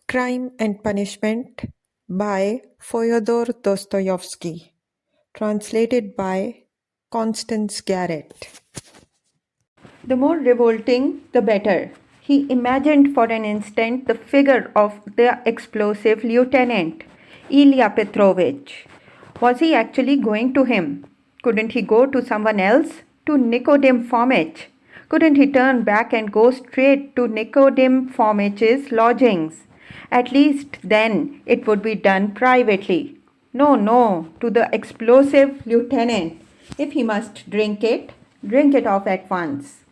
Crime and Punishment by Fyodor Dostoevsky. Translated by Constance Garrett. The more revolting, the better. He imagined for an instant the figure of the explosive lieutenant, Ilya Petrovich. Was he actually going to him? Couldn't he go to someone else? To Nikodim Fomitch? Couldn't he turn back and go straight to Nikodim Fomitch's lodgings? At least then it would be done privately. No, to the explosive lieutenant. If he must drink it off at once.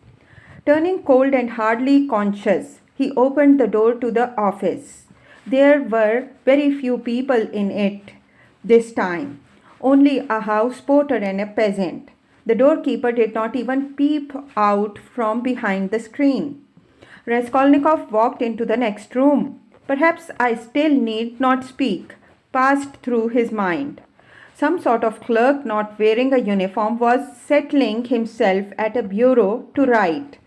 Turning cold and hardly conscious, he opened the door to the office. There were very few people in it this time, only a house porter and a peasant. The doorkeeper did not even peep out from behind the screen. Raskolnikov walked into the next room. Perhaps I still need not speak, passed through his mind. Some sort of clerk not wearing a uniform was settling himself at a bureau to write.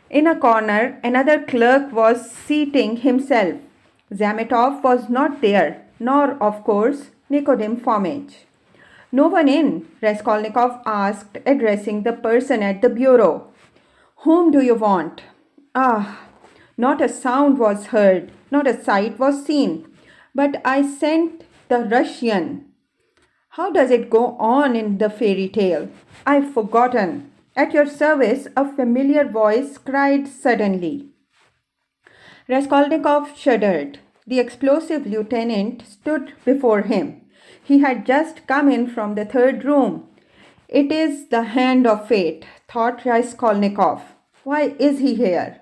In a corner, another clerk was seating himself. Zametov was not there, nor, of course, Nikodim Fomitch. No one in, Raskolnikov asked, addressing the person at the bureau. Whom do you want? Not a sound was heard, not a sight was seen. But I sent the Russian. How does it go on in the fairy tale? I've forgotten. At your service, a familiar voice cried suddenly. Raskolnikov shuddered. The explosive lieutenant stood before him. He had just come in from the third room. It is the hand of fate, thought Raskolnikov. Why is he here?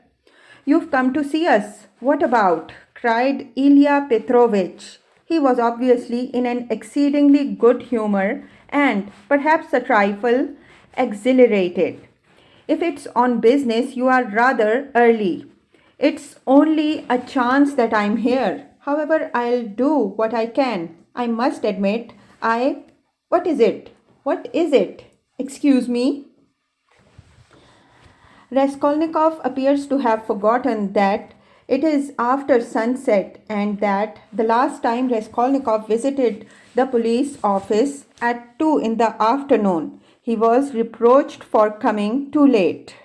You've come to see us. What about? Cried Ilya Petrovich. He was obviously in an exceedingly good humor and perhaps a trifle exhilarated. If it's on business, you are rather early. It's only a chance that I'm here. However, I'll do what I can. I must admit, What is it? What is it? Excuse me? Raskolnikov appears to have forgotten that it is after sunset and that the last time Raskolnikov visited the police office at 2 in the afternoon, he was reproached for coming too late.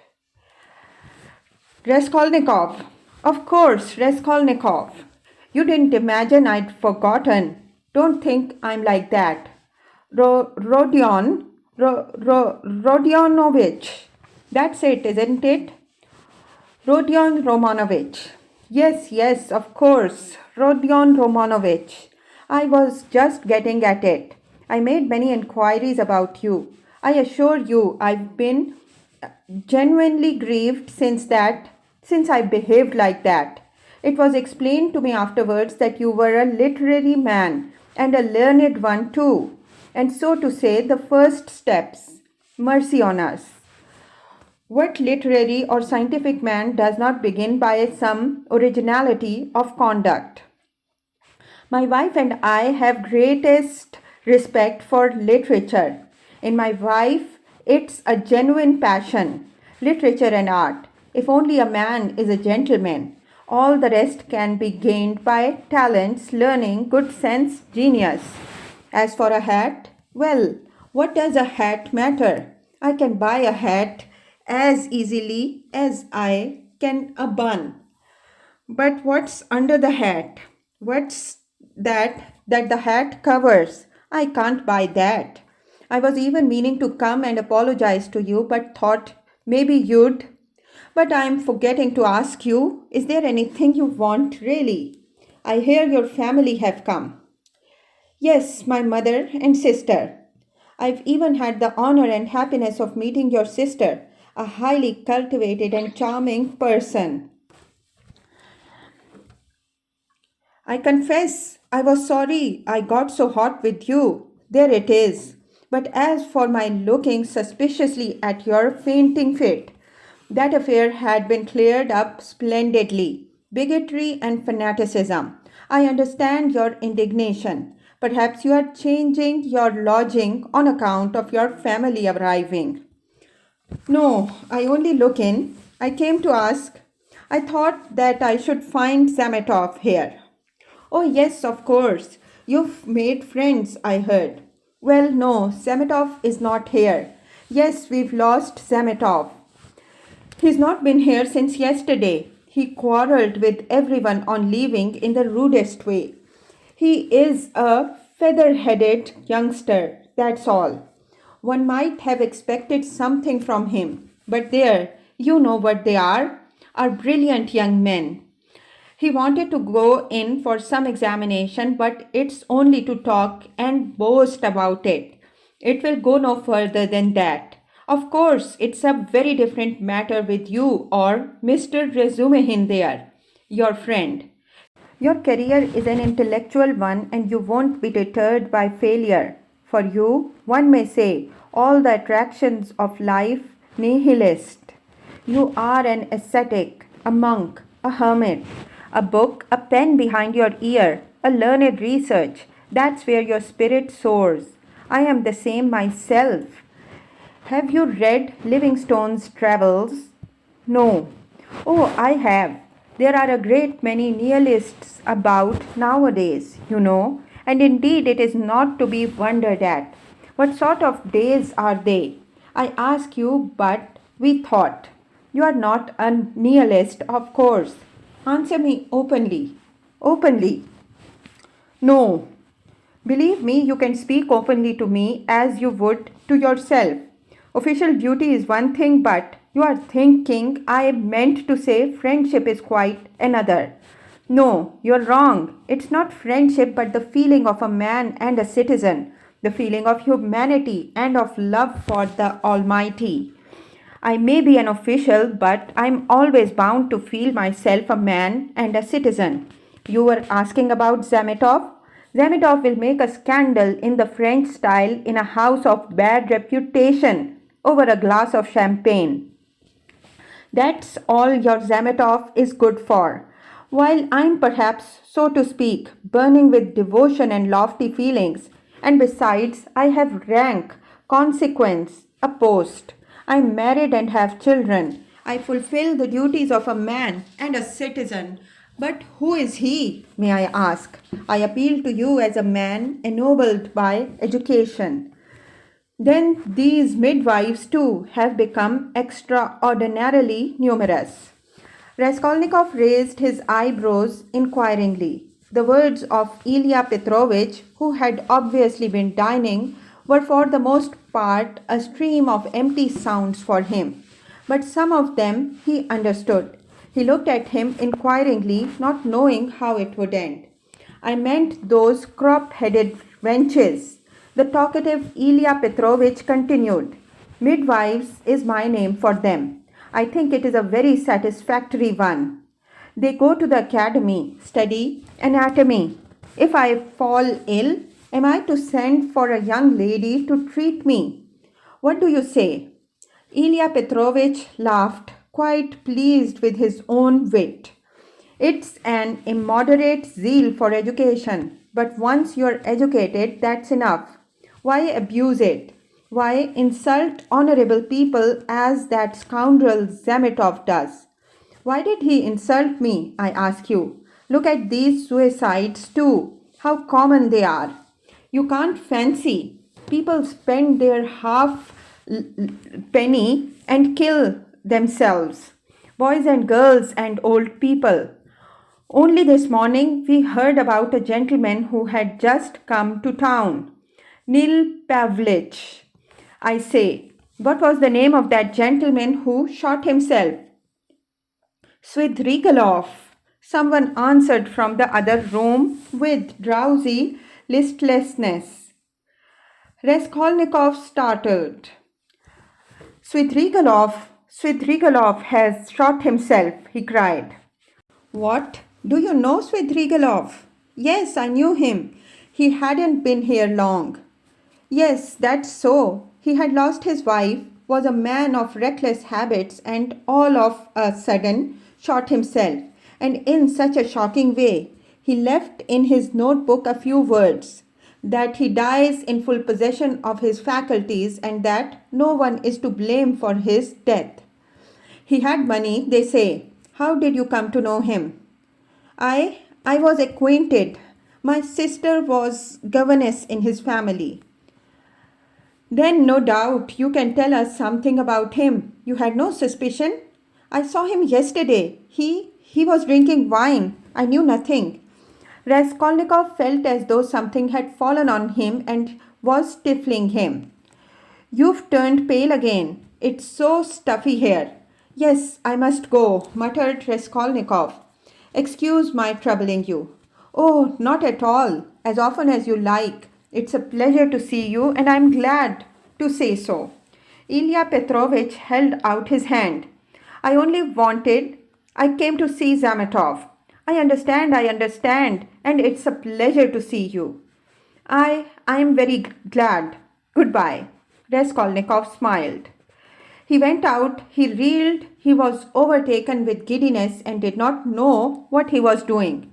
Raskolnikov. Of course, Raskolnikov. You didn't imagine I'd forgotten. Don't think I'm like that. Rodionovich. That's it, isn't it? Rodion Romanovich. Yes, of course. Rodion Romanovich. I was just getting at it. I made many inquiries about you. I assure you, I've been genuinely grieved since I behaved like that. It was explained to me afterwards that you were a literary man and a learned one too. And so to say, the first steps. Mercy on us. What literary or scientific man does not begin by some originality of conduct? My wife and I have greatest respect for literature. In my wife, it's a genuine passion, literature and art. If only a man is a gentleman, all the rest can be gained by talents, learning, good sense, genius. As for a hat, well, what does a hat matter? I can buy a hat as easily as I can a bun. But what's under the hat? What's that the hat covers? I can't buy that. I was even meaning to come and apologize to you, but thought maybe you'd. But I'm forgetting to ask you, is there anything you want really? I hear your family have come. Yes, my mother and sister. I've even had the honor and happiness of meeting your sister, a highly cultivated and charming person. I confess, I was sorry I got so hot with you. There it is. But as for my looking suspiciously at your fainting fit, that affair had been cleared up splendidly. Bigotry and fanaticism. I understand your indignation. Perhaps you are changing your lodging on account of your family arriving. No, I only look in. I came to ask. I thought that I should find Zametov here. Oh, yes, of course. You've made friends, I heard. Well, no, Zametov is not here. Yes, we've lost Zametov. He's not been here since yesterday. He quarreled with everyone on leaving in the rudest way. He is a feather-headed youngster, that's all. One might have expected something from him, but there, you know what they are brilliant young men. He wanted to go in for some examination, but it's only to talk and boast about it. It will go no further than that. Of course, it's a very different matter with you or Mr. Resumehin there, your friend. Your career is an intellectual one and you won't be deterred by failure. For you, one may say, all the attractions of life nihilist. You are an ascetic, a monk, a hermit, a book, a pen behind your ear, a learned research. That's where your spirit soars. I am the same myself. Have you read Livingstone's Travels? No. Oh, I have. There are a great many nihilists about nowadays, you know, and indeed it is not to be wondered at. What sort of days are they? I ask you, but we thought. You are not a nihilist, of course. Answer me openly. Openly. No. Believe me, you can speak openly to me as you would to yourself. Official duty is one thing, but you are thinking I meant to say friendship is quite another. No, you're wrong. It's not friendship, but the feeling of a man and a citizen, the feeling of humanity and of love for the Almighty. I may be an official, but I'm always bound to feel myself a man and a citizen. You were asking about Zametov? Zametov will make a scandal in the French style in a house of bad reputation over a glass of champagne. That's all your Zametov is good for. While I'm perhaps, so to speak, burning with devotion and lofty feelings, and besides, I have rank, consequence, a post. I'm married and have children. I fulfill the duties of a man and a citizen. But who is he, may I ask? I appeal to you as a man ennobled by education. Then these midwives too have become extraordinarily numerous. Raskolnikov raised his eyebrows inquiringly. The words of Ilya Petrovich, who had obviously been dining, were for the most part a stream of empty sounds for him. But some of them he understood. He looked at him inquiringly, not knowing how it would end. I meant those crop-headed wenches. The talkative Ilya Petrovich continued. Midwives is my name for them. I think it is a very satisfactory one. They go to the academy, study anatomy. If I fall ill, am I to send for a young lady to treat me? What do you say? Ilya Petrovich laughed, quite pleased with his own wit. It's an immoderate zeal for education, but once you're educated, that's enough. Why abuse it? Why insult honorable people as that scoundrel Zametov does? Why did he insult me, I ask you? Look at these suicides too, how common they are. You can't fancy. People spend their penny and kill themselves. Boys and girls and old people. Only this morning we heard about a gentleman who had just come to town. Nil Pavlich. I say, what was the name of that gentleman who shot himself? Svidrigailov. Someone answered from the other room with drowsy listlessness. Raskolnikov startled. Svidrigailov has shot himself, he cried. What? Do you know Svidrigailov? Yes, I knew him. He hadn't been here long. Yes, that's so. He had lost his wife, was a man of reckless habits, and all of a sudden shot himself, and in such a shocking way. He left in his notebook a few words, that he dies in full possession of his faculties and that no one is to blame for his death. He had money, they say. How did you come to know him? I was acquainted. My sister was governess in his family. Then, no doubt, you can tell us something about him. You had no suspicion? I saw him yesterday. He was drinking wine. I knew nothing. Raskolnikov felt as though something had fallen on him and was stifling him. You've turned pale again. It's so stuffy here. Yes, I must go, muttered Raskolnikov. Excuse my troubling you. Oh, not at all. As often as you like. It's a pleasure to see you, and I'm glad to say so. Ilya Petrovich held out his hand. I came to see Zametov. I understand, and it's a pleasure to see you. I am very glad. Goodbye. Raskolnikov smiled. He went out, he reeled, he was overtaken with giddiness and did not know what he was doing.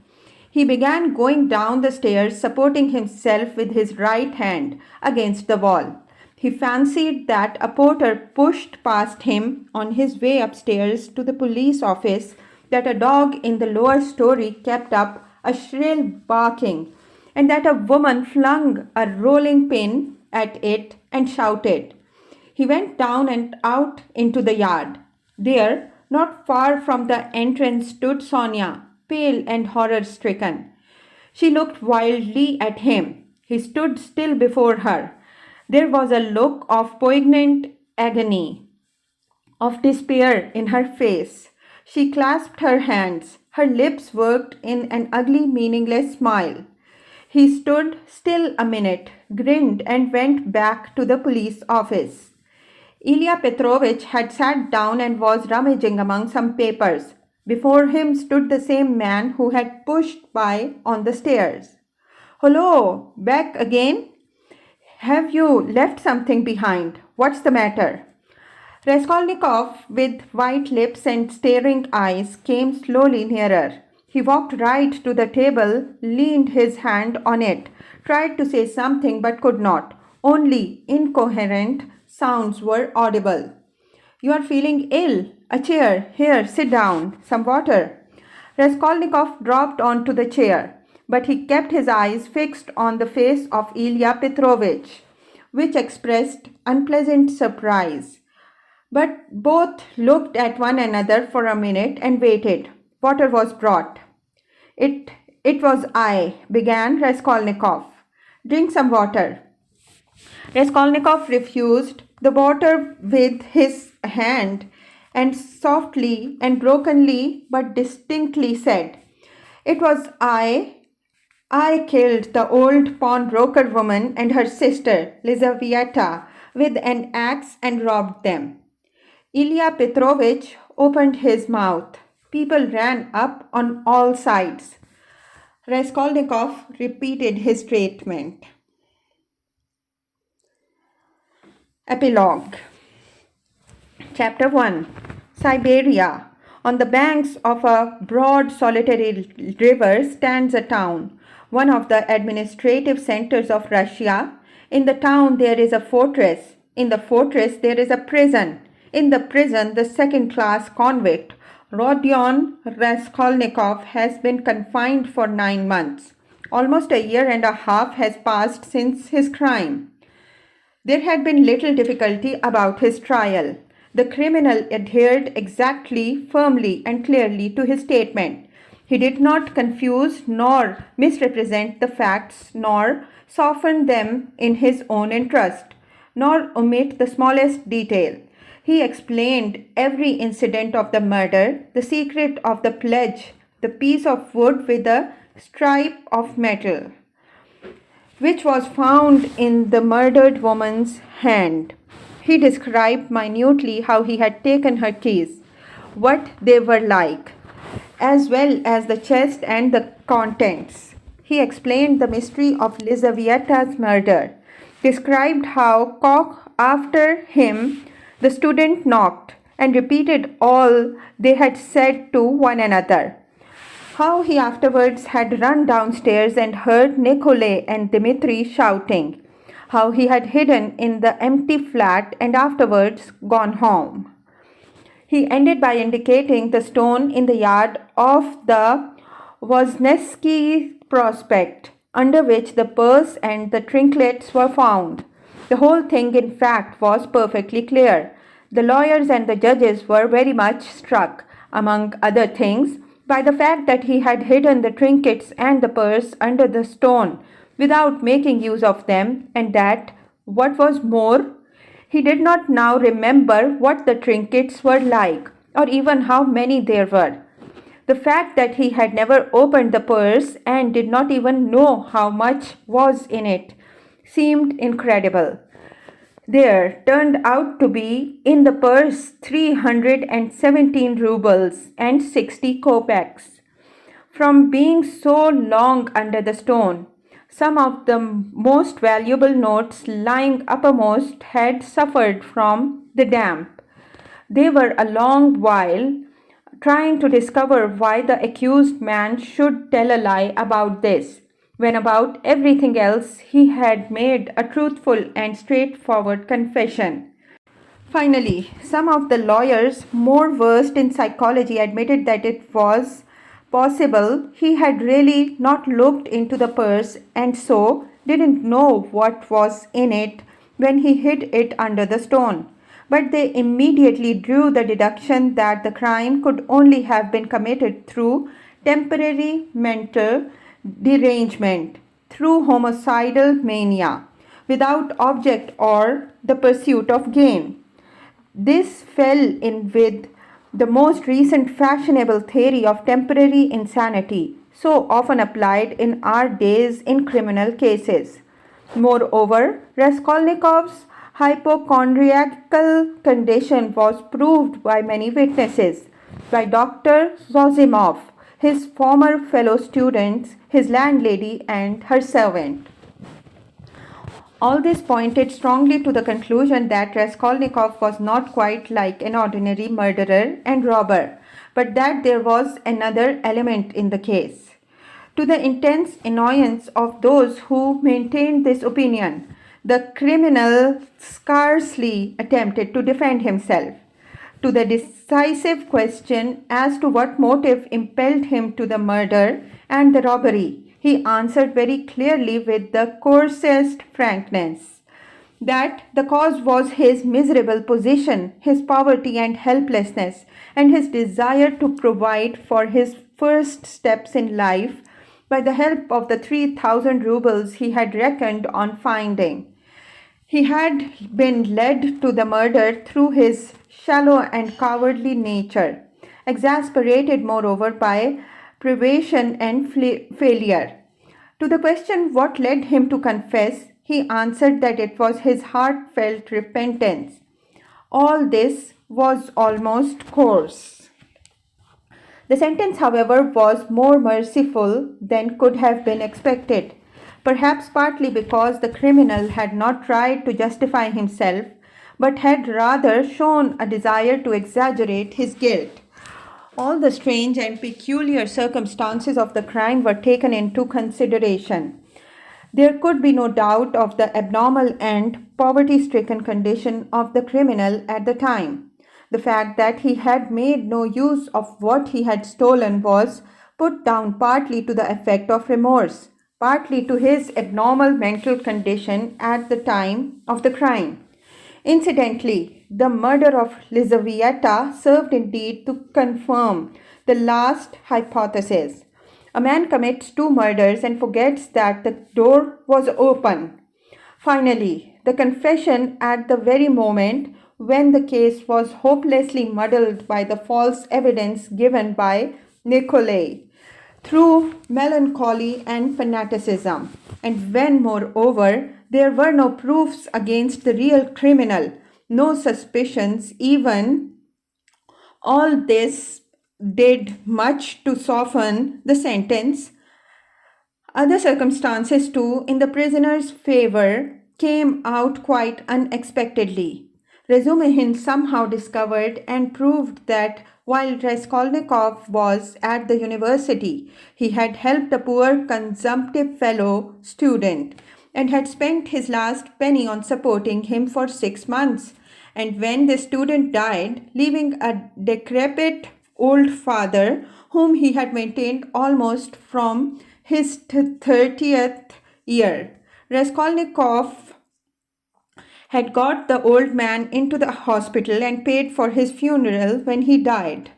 He began going down the stairs, supporting himself with his right hand against the wall. He fancied that a porter pushed past him on his way upstairs to the police office, that a dog in the lower story kept up a shrill barking, and that a woman flung a rolling pin at it and shouted. He went down and out into the yard. There, not far from the entrance, stood Sonia, pale and horror-stricken. She looked wildly at him. He stood still before her. There was a look of poignant agony, of despair in her face. She clasped her hands. Her lips worked in an ugly, meaningless smile. He stood still a minute, grinned, and went back to the police office. Ilya Petrovich had sat down and was rummaging among some papers. Before him stood the same man who had pushed by on the stairs. Hello, back again? Have you left something behind? What's the matter? Raskolnikov, with white lips and staring eyes, came slowly nearer. He walked right to the table, leaned his hand on it, tried to say something but could not. Only incoherent sounds were audible. You are feeling ill. A chair. Here, sit down. Some water. Raskolnikov dropped onto the chair, but he kept his eyes fixed on the face of Ilya Petrovich, which expressed unpleasant surprise. But both looked at one another for a minute and waited. Water was brought. It was I, began Raskolnikov. Drink some water. Raskolnikov refused the water with his hand and softly and brokenly but distinctly said, It was I killed the old pawnbroker woman and her sister, Lizaveta, with an axe and robbed them. Ilya Petrovich opened his mouth. People ran up on all sides. Raskolnikov repeated his statement. Epilogue. Chapter 1. Siberia. On the banks of a broad solitary river stands a town, one of the administrative centers of Russia. In the town there is a fortress. In the fortress there is a prison. In the prison the second-class convict, Rodion Raskolnikov, has been confined for 9 months. Almost a year and a half has passed since his crime. There had been little difficulty about his trial. The criminal adhered exactly, firmly, and clearly to his statement. He did not confuse nor misrepresent the facts, nor soften them in his own interest, nor omit the smallest detail. He explained every incident of the murder, the secret of the pledge, the piece of wood with a stripe of metal, which was found in the murdered woman's hand. He described minutely how he had taken her keys, what they were like, as well as the chest and the contents. He explained the mystery of Lizaveta's murder, described how after him the student knocked, and repeated all they had said to one another. How he afterwards had run downstairs and heard Nikolay and Dmitri shouting. How he had hidden in the empty flat and afterwards gone home. He ended by indicating the stone in the yard of the Wozniacki prospect, under which the purse and the trinkets were found. The whole thing, in fact, was perfectly clear. The lawyers and the judges were very much struck, among other things, by the fact that he had hidden the trinkets and the purse under the stone without making use of them, and that, what was more, he did not now remember what the trinkets were like, or even how many there were. The fact that he had never opened the purse and did not even know how much was in it seemed incredible. There turned out to be in the purse 317 rubles and 60 kopecks. From being so long under the stone, some of the most valuable notes lying uppermost had suffered from the damp. They were a long while trying to discover why the accused man should tell a lie about this, when about everything else he had made a truthful and straightforward confession. Finally, some of the lawyers more versed in psychology admitted that it was possible he had really not looked into the purse and so didn't know what was in it when he hid it under the stone. But they immediately drew the deduction that the crime could only have been committed through temporary mental derangement, through homicidal mania, without object or the pursuit of gain. This fell in with the most recent fashionable theory of temporary insanity, so often applied in our days in criminal cases. Moreover, Raskolnikov's hypochondriacal condition was proved by many witnesses, by Dr. Zozimov, his former fellow students, his landlady, and her servant. All this pointed strongly to the conclusion that Raskolnikov was not quite like an ordinary murderer and robber, but that there was another element in the case. To the intense annoyance of those who maintained this opinion, the criminal scarcely attempted to defend himself. To the decisive question as to what motive impelled him to the murder and the robbery, he answered very clearly with the coarsest frankness that the cause was his miserable position, his poverty and helplessness, and his desire to provide for his first steps in life by the help of the 3,000 rubles he had reckoned on finding. He had been led to the murder through his shallow and cowardly nature, exasperated moreover by privation and failure. To the question what led him to confess, he answered that it was his heartfelt repentance. All this was almost coarse. The sentence, however, was more merciful than could have been expected, perhaps partly because the criminal had not tried to justify himself, but had rather shown a desire to exaggerate his guilt. All the strange and peculiar circumstances of the crime were taken into consideration. There could be no doubt of the abnormal and poverty-stricken condition of the criminal at the time. The fact that he had made no use of what he had stolen was put down partly to the effect of remorse, partly to his abnormal mental condition at the time of the crime. Incidentally, the murder of Lizaveta served indeed to confirm the last hypothesis. A man commits 2 murders and forgets that the door was open. Finally, the confession at the very moment when the case was hopelessly muddled by the false evidence given by Nikolai, through melancholy and fanaticism, and when, moreover, there were no proofs against the real criminal, no suspicions even, all this did much to soften the sentence. Other circumstances, too, in the prisoner's favor came out quite unexpectedly. Razumihin somehow discovered and proved that while Raskolnikov was at the university, he had helped a poor consumptive fellow student and had spent his last penny on supporting him for 6 months. And when the student died, leaving a decrepit old father, whom he had maintained almost from his 30th year. Raskolnikov had got the old man into the hospital and paid for his funeral when he died.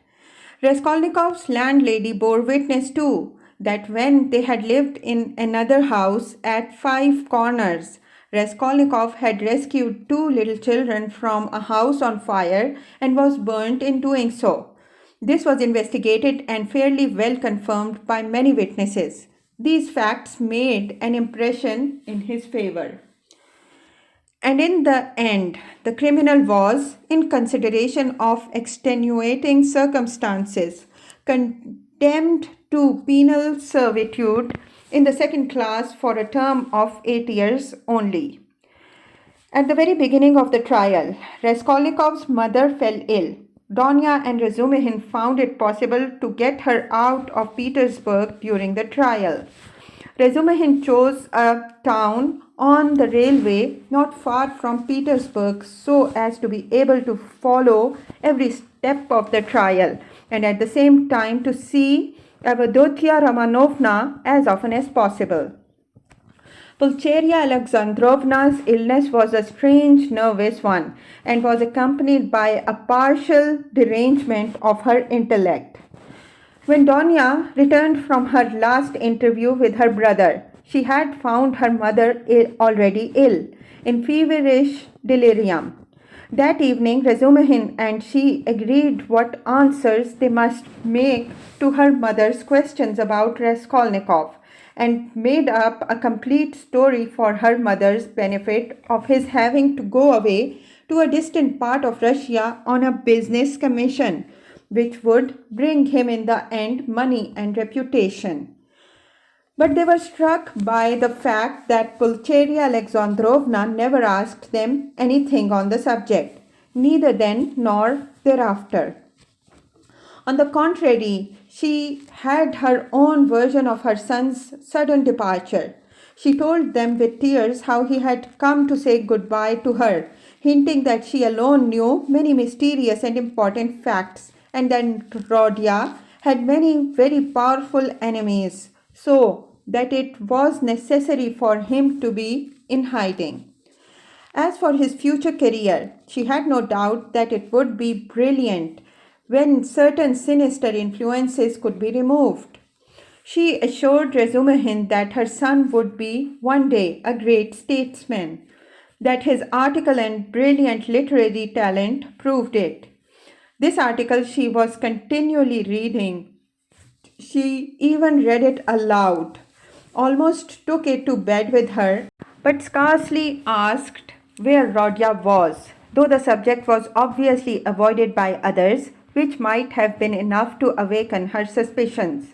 Raskolnikov's landlady bore witness too that when they had lived in another house at Five Corners, Raskolnikov had rescued two little children from a house on fire and was burnt in doing so. This was investigated and fairly well confirmed by many witnesses. These facts made an impression in his favor. And in the end, the criminal was, in consideration of extenuating circumstances, condemned to penal servitude in the second class for a term of 8 years only. At the very beginning of the trial, Raskolnikov's mother fell ill. Donya and Razumihin found it possible to get her out of Petersburg during the trial. Razumihin chose a town on the railway not far from Petersburg so as to be able to follow every step of the trial and at the same time to see Avdotia Romanovna as often as possible. Pulcheria Alexandrovna's illness was a strange nervous one and was accompanied by a partial derangement of her intellect. When Donya returned from her last interview with her brother, she had found her mother already ill, in feverish delirium. That evening, Razumihin and she agreed what answers they must make to her mother's questions about Raskolnikov, and made up a complete story for her mother's benefit of his having to go away to a distant part of Russia on a business commission, which would bring him in the end money and reputation. But they were struck by the fact that Pulcheria Alexandrovna never asked them anything on the subject, neither then nor thereafter. On the contrary, she had her own version of her son's sudden departure. She told them with tears how he had come to say goodbye to her, hinting that she alone knew many mysterious and important facts, and that Rodia had many very powerful enemies, so that it was necessary for him to be in hiding. As for his future career, she had no doubt that it would be brilliant when certain sinister influences could be removed. She assured Razumihin that her son would be one day a great statesman, that his article and brilliant literary talent proved it. This article she was continually reading. She even read it aloud, almost took it to bed with her, but scarcely asked where Rodia was, though the subject was obviously avoided by others, which might have been enough to awaken her suspicions.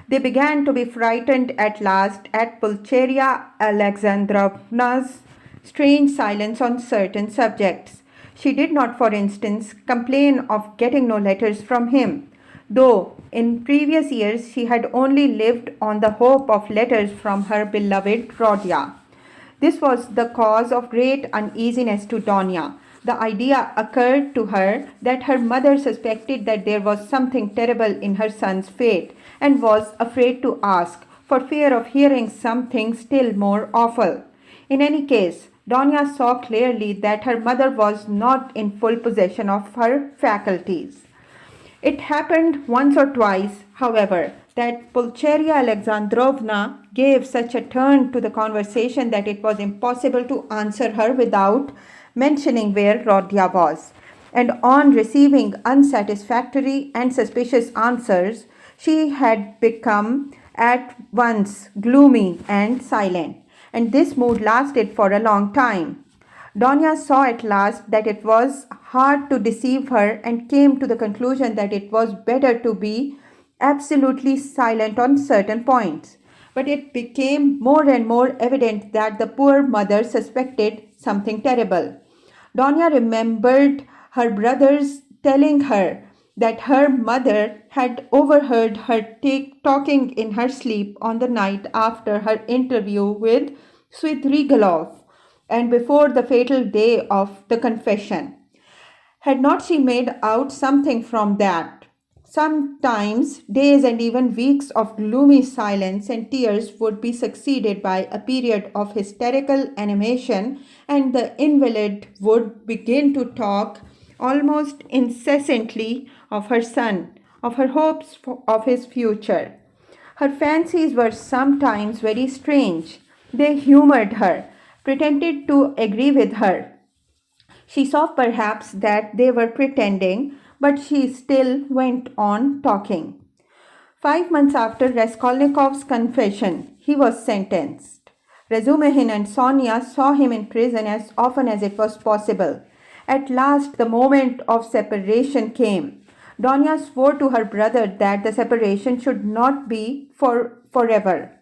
They began to be frightened at last at Pulcheria Alexandrovna's strange silence on certain subjects. She did not, for instance, complain of getting no letters from him, though in previous years she had only lived on the hope of letters from her beloved Rodia. This was the cause of great uneasiness to Donya. The idea occurred to her that her mother suspected that there was something terrible in her son's fate and was afraid to ask, for fear of hearing something still more awful. In any case, Donya saw clearly that her mother was not in full possession of her faculties. It happened once or twice, however, that Pulcheria Alexandrovna gave such a turn to the conversation that it was impossible to answer her without mentioning where Rodia was. And on receiving unsatisfactory and suspicious answers, she had become at once gloomy and silent, and this mood lasted for a long time. Donya saw at last that it was hard to deceive her and came to the conclusion that it was better to be absolutely silent on certain points. But it became more and more evident that the poor mother suspected something terrible. Donya remembered her brothers telling her that her mother had overheard her talking in her sleep on the night after her interview with Svidrigailov and before the fatal day of the confession. Had not she made out something from that? Sometimes days and even weeks of gloomy silence and tears would be succeeded by a period of hysterical animation, and the invalid would begin to talk almost incessantly of her son, of her hopes of his future. Her fancies were sometimes very strange. They humored her, pretended to agree with her. She saw perhaps that they were pretending, but she still went on talking. 5 months after Raskolnikov's confession, he was sentenced. Razumihin and Sonia saw him in prison as often as it was possible. At last, the moment of separation came. Donya swore to her brother that the separation should not be for forever.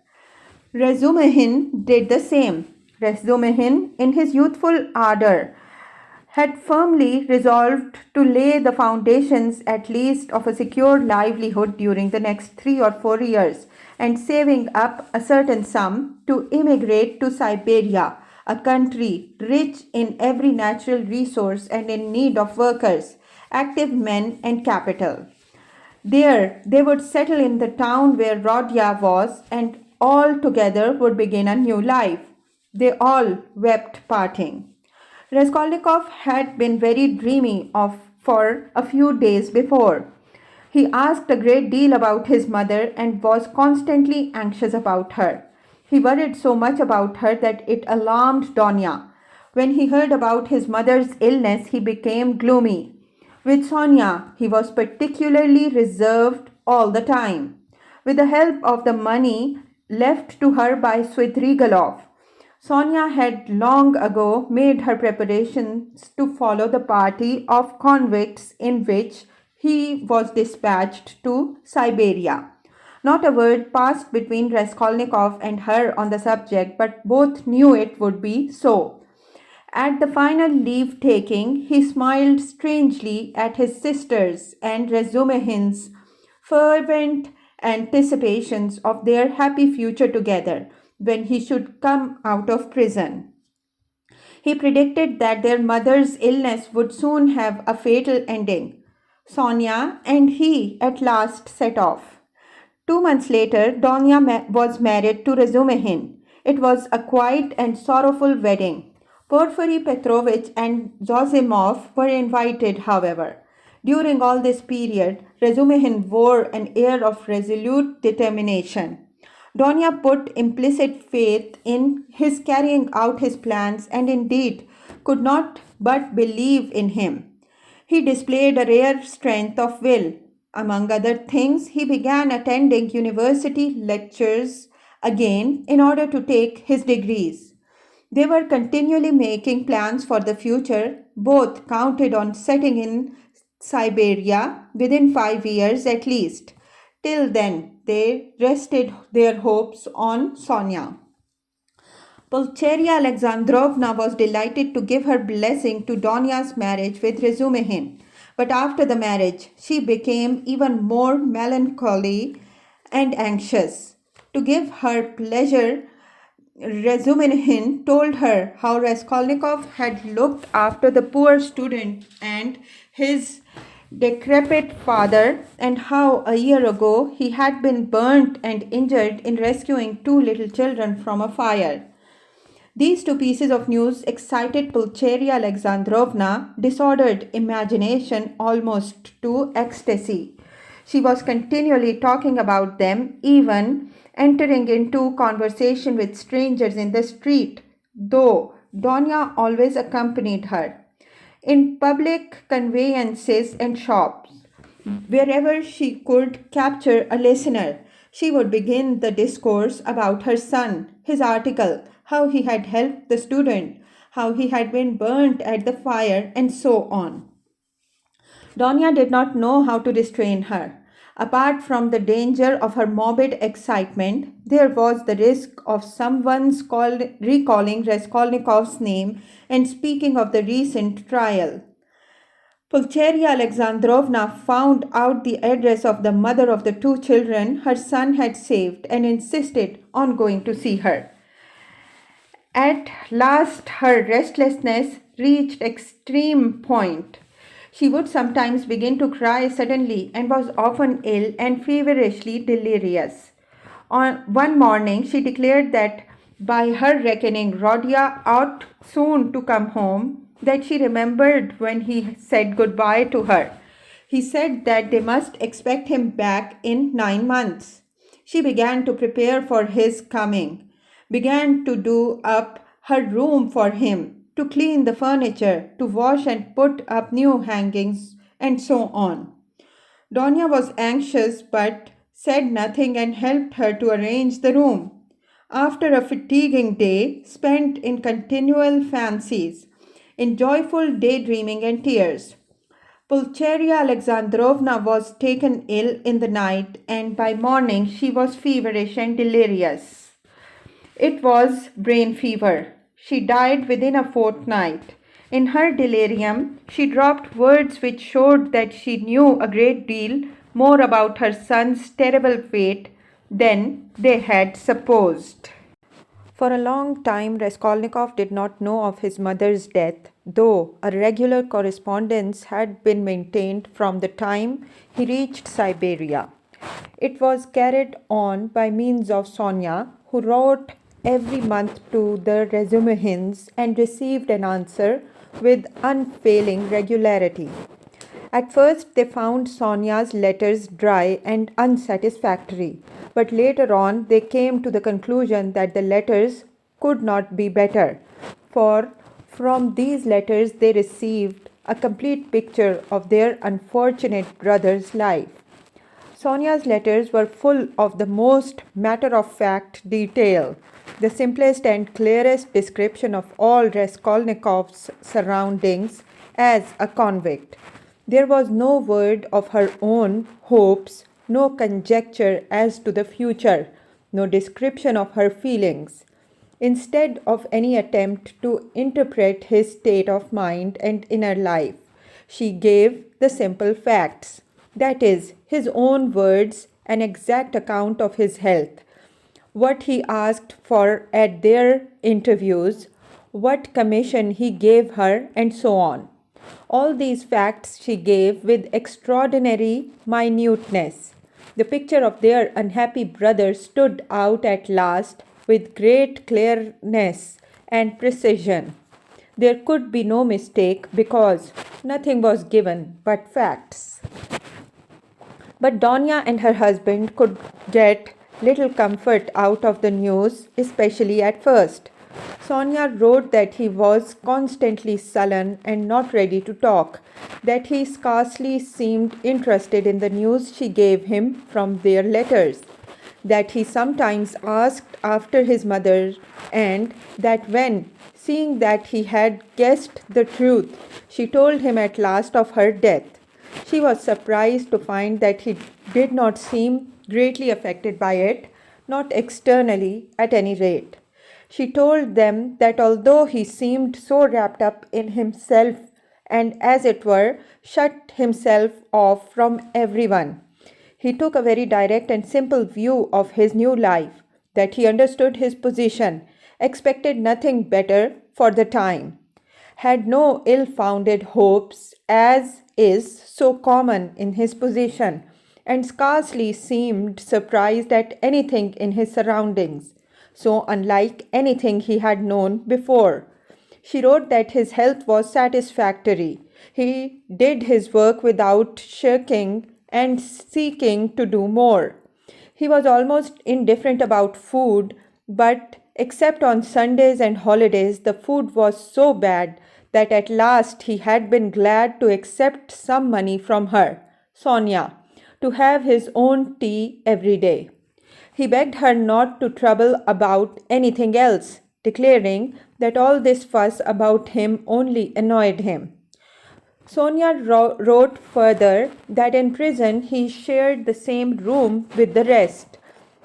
Razumihin did the same. Razumihin, in his youthful ardor, had firmly resolved to lay the foundations at least of a secure livelihood during the next 3 or 4 years, and saving up a certain sum to immigrate to Siberia, a country rich in every natural resource and in need of workers, active men, and capital. There they would settle in the town where Rodia was, and all together would begin a new life. They all wept parting. Raskolnikov had been very dreamy of for a few days before. He asked a great deal about his mother and was constantly anxious about her. He worried so much about her that it alarmed Donya. When he heard about his mother's illness, he became gloomy. With Sonia, he was particularly reserved all the time. With the help of the money left to her by Svidrigailov, Sonia had long ago made her preparations to follow the party of convicts in which he was dispatched to Siberia. Not a word passed between Raskolnikov and her on the subject, but both knew it would be so. At the final leave-taking, he smiled strangely at his sisters and Razumihin's fervent anticipations of their happy future together when he should come out of prison. He predicted that their mother's illness would soon have a fatal ending. Sonia and he at last set off. 2 months later, Donya was married to Razumihin. It was a quiet and sorrowful wedding. Porfiry Petrovich and Zosimov were invited, however. During all this period, Razumihin wore an air of resolute determination. Donya put implicit faith in his carrying out his plans and indeed could not but believe in him. He displayed a rare strength of will. Among other things, he began attending university lectures again in order to take his degrees. They were continually making plans for the future. Both counted on settling in Siberia within 5 years at least. Till then, they rested their hopes on Sonia. Pulcheria Alexandrovna was delighted to give her blessing to Donya's marriage with Razumihin. But after the marriage, she became even more melancholy and anxious. To give her pleasure, Razumihin told her how Raskolnikov had looked after the poor student and his decrepit father, and how a year ago he had been burnt and injured in rescuing 2 little children from a fire. These two pieces of news excited Pulcheria Alexandrovna, disordered imagination almost to ecstasy. She was continually talking about them, even entering into conversation with strangers in the street, though Donya always accompanied her. In public conveyances and shops, wherever she could capture a listener, she would begin the discourse about her son, his article, how he had helped the student, how he had been burnt at the fire, and so on. Donya did not know how to restrain her. Apart from the danger of her morbid excitement, there was the risk of someone's recalling Raskolnikov's name and speaking of the recent trial. Pulcheria Alexandrovna found out the address of the mother of the 2 children her son had saved and insisted on going to see her. At last her restlessness reached extreme point. She would sometimes begin to cry suddenly and was often ill and feverishly delirious. On one morning, she declared that by her reckoning, Rodia ought soon to come home, that she remembered when he said goodbye to her. He said that they must expect him back in 9 months. She began to prepare for his coming, began to do up her room for him, to clean the furniture, to wash and put up new hangings, and so on. Donya was anxious but said nothing and helped her to arrange the room. After a fatiguing day spent in continual fancies, in joyful daydreaming and tears, Pulcheria Alexandrovna was taken ill in the night, and by morning she was feverish and delirious. It was brain fever. She died within a fortnight. In her delirium, she dropped words which showed that she knew a great deal more about her son's terrible fate than they had supposed. For a long time, Raskolnikov did not know of his mother's death, though a regular correspondence had been maintained from the time he reached Siberia. It was carried on by means of Sonia, who wrote every month to the Razumihins and received an answer with unfailing regularity. At first, they found Sonia's letters dry and unsatisfactory, but later on they came to the conclusion that the letters could not be better, for from these letters they received a complete picture of their unfortunate brother's life. Sonia's letters were full of the most matter-of-fact detail, the simplest and clearest description of all Raskolnikov's surroundings as a convict. There was no word of her own hopes, no conjecture as to the future, no description of her feelings. Instead of any attempt to interpret his state of mind and inner life, she gave the simple facts, that is, his own words, an exact account of his health, what he asked for at their interviews, what commission he gave her, and so on. All these facts she gave with extraordinary minuteness. The picture of their unhappy brother stood out at last with great clearness and precision. There could be no mistake because nothing was given but facts. But Donya and her husband could get little comfort out of the news, especially at first. Sonia wrote that he was constantly sullen and not ready to talk, that he scarcely seemed interested in the news she gave him from their letters, that he sometimes asked after his mother, and that when, seeing that he had guessed the truth, she told him at last of her death. She was surprised to find that he did not seem greatly affected by it, not externally at any rate. She told them that although he seemed so wrapped up in himself and, as it were, shut himself off from everyone, he took a very direct and simple view of his new life, that he understood his position, expected nothing better for the time, had no ill-founded hopes, as is so common in his position, and scarcely seemed surprised at anything in his surroundings, so unlike anything he had known before. She wrote that his health was satisfactory. He did his work without shirking and seeking to do more. He was almost indifferent about food, but except on Sundays and holidays, the food was so bad that at last he had been glad to accept some money from her, Sonia, to have his own tea every day. He begged her not to trouble about anything else, declaring that all this fuss about him only annoyed him. Sonia wrote further that in prison he shared the same room with the rest,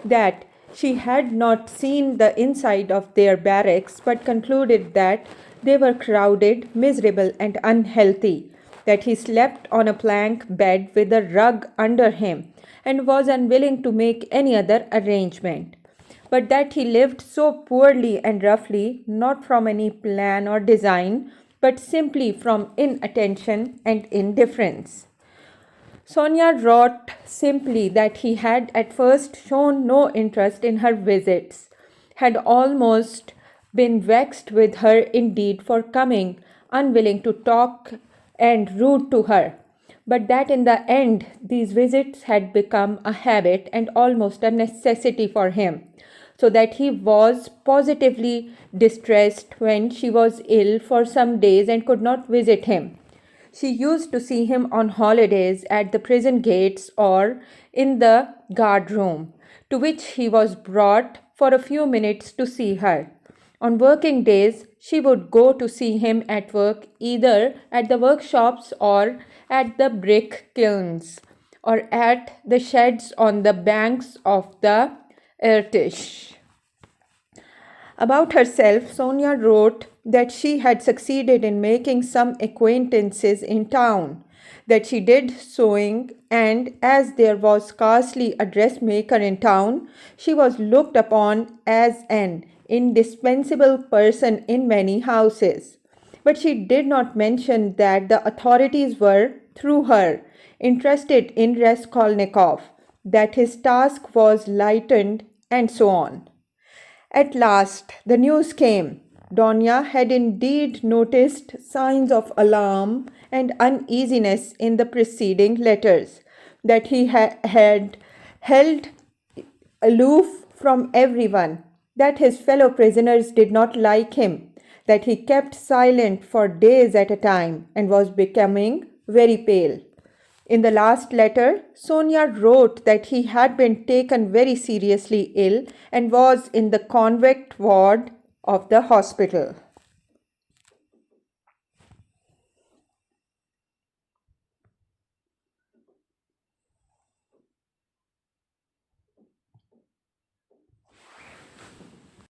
that she had not seen the inside of their barracks but concluded that they were crowded, miserable, and unhealthy, that he slept on a plank bed with a rug under him and was unwilling to make any other arrangement, but that he lived so poorly and roughly, not from any plan or design, but simply from inattention and indifference. Sonia wrote simply that he had at first shown no interest in her visits, had almost been vexed with her indeed for coming, unwilling to talk and rude to her, but that in the end these visits had become a habit and almost a necessity for him, so that he was positively distressed when she was ill for some days and could not visit him. She used to see him on holidays at the prison gates or in the guard room, to which he was brought for a few minutes to see her. On working days, she would go to see him at work either at the workshops or at the brick kilns or at the sheds on the banks of the Irtish. About herself, Sonia wrote that she had succeeded in making some acquaintances in town, that she did sewing, and as there was scarcely a dressmaker in town, she was looked upon as an indispensable person in many houses. But she did not mention that the authorities were, through her, interested in Raskolnikov, that his task was lightened, and so on. At last, the news came. Donya had indeed noticed signs of alarm and uneasiness in the preceding letters, that he had held aloof from everyone, that his fellow prisoners did not like him, that he kept silent for days at a time and was becoming very pale. In the last letter, Sonia wrote that he had been taken very seriously ill and was in the convict ward of the hospital.